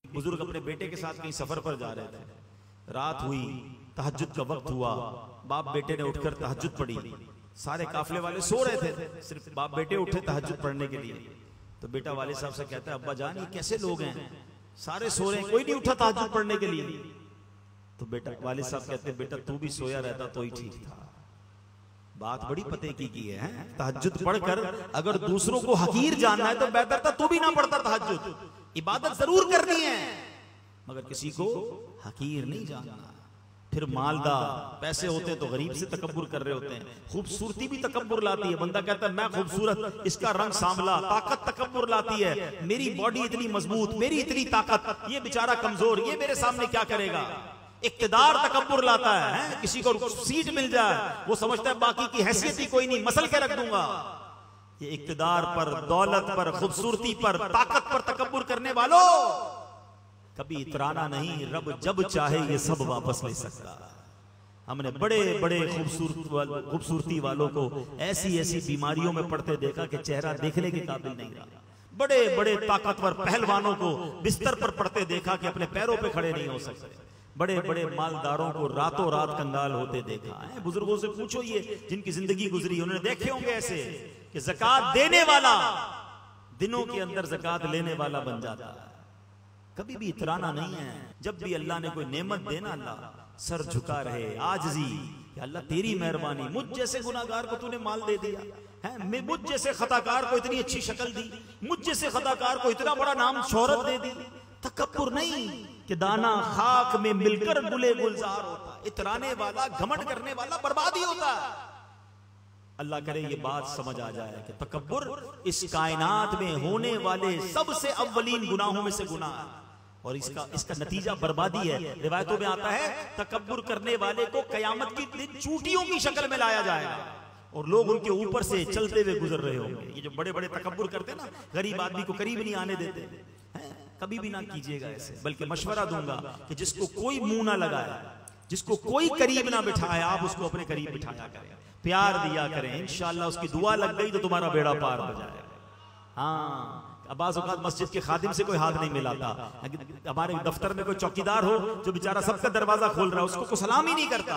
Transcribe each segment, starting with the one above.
बुजुर्ग अपने बेटे के साथ कहीं सफर पर जा रहे थे, रात हुई, तहज्जुद का वक्त हुआ, बाप बेटे ने उठकर तहज्जुद पढ़ी। सारे काफले वाले सो रहे थे, सिर्फ बाप बेटे उठे तहज्जुद पढ़ने के लिए। तो बेटा वाले साहब से कहता है, अब्बा जान ये कैसे लोग हैं, सारे सो रहे हैं, कोई नहीं उठा तहज्जुद पढ़ने के लिए। तो बेटा वाले साहब कहते हैं, बेटा तू भी सोया रहता तो ही ठीक था। बात बड़ी पते की है। तहज्जुद पढ़कर अगर दूसरों को हकीर जानना है तो बेहतर था तू भी ना पढ़ता तहज्जुद। इबादत जरूर करनी है मगर किसी को हकीर नहीं जानना। फिर मालदार पैसे होते हैं तो गरीब से तकब्बुर कर रहे होते हैं। खूबसूरती भी तकब्बुर लाती है। बंदा कहता है मैं खूबसूरत, इसका रंग सांवला, ताकत तकब्बुर लाती है। मेरी बॉडी इतनी मजबूत, मेरी इतनी ताकत, ये बेचारा कमजोर, ये मेरे सामने क्या करेगा। इक्तदार तकब्बुर लाता है। किसी को सीट मिल जाए वो समझता है बाकी की हैसियत ही कोई नहीं, मसल के रख दूंगा। ये इक्तदार पर, दौलत पर, खूबसूरती पर, ताकत पर तकब्बुर करने वालों कभी इतराना नहीं। रब जब चाहे ये सब वापस ले सकता। हमने बड़े बड़े खूबसूरती वालों को ऐसी ऐसी बीमारियों में पड़ते देखा कि चेहरा देखने के काबिल नहीं रहा। बड़े बड़े ताकतवर पहलवानों को बिस्तर पर पड़ते देखा कि अपने पैरों पे खड़े नहीं हो सकते। बड़े बड़े मालदारों को रातों रात कंगाल होते देखा है। बुजुर्गों से पूछो ये जिनकी जिंदगी गुजरी, उन्होंने देखे होंगे ऐसे कि ज़कात देने वाला दिनों के अंदर ज़कात लेने वाला बन जाता है। कभी भी इतराना नहीं है। जब भी अल्लाह ने कोई नेमत देना, अल्लाह सर झुका रहे, आजिज़ी कि अल्लाह तेरी मेहरबानी, मुझ जैसे गुनाहगार को तूने माल दे दिया है, मुझ जैसे खताकार को इतनी अच्छी शक्ल दी, मुझ जैसे खताकार को इतना बड़ा नाम शोहरत दे दी। तकब्बुर नहीं कि दाना खाक में मिलकर गुले गुलजार होता है। इतराने वाला, घमंड करने वाला बर्बादी होता है। अल्लाह करे ये बात समझ आ जाए कि तकब्बुर इस कायनात में होने वाले सबसे अव्वलीन गुनाहों में से गुनाह है और इसका नतीजा बर्बादी है। रिवायतों में आता है तकब्बुर करने वाले को कयामत की दिन चूटियों की शक्ल में लाया जाएगा और लोग उनके ऊपर से चलते हुए गुजर रहे होंगे। ये जो बड़े बड़े तकब्बुर करते ना, गरीब आदमी को करीब नहीं आने देते हैं। कभी भी ना कीजिएगा ऐसे। बल्कि मशवरा दूंगा कि जिसको कोई मुंह ना लगाए, जिसको कोई करीब ना बिठाए, आप उसको अपने करीब बिठाया करें, प्यार दिया करें। इंशाअल्लाह उसकी दुआ लग गई तो तुम्हारा बेड़ा पार हो जाएगा। हाँ, अब्बास औकात मस्जिद के खादिम से कोई हाथ नहीं मिलाता। हमारे दफ्तर में कोई चौकीदार हो जो बेचारा सबका दरवाजा खोल रहा है, उसको सलाम ही नहीं करता।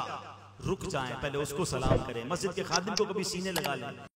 रुक जाएं, पहले उसको सलाम करें। मस्जिद के खादिम को कभी सीने लगा लें।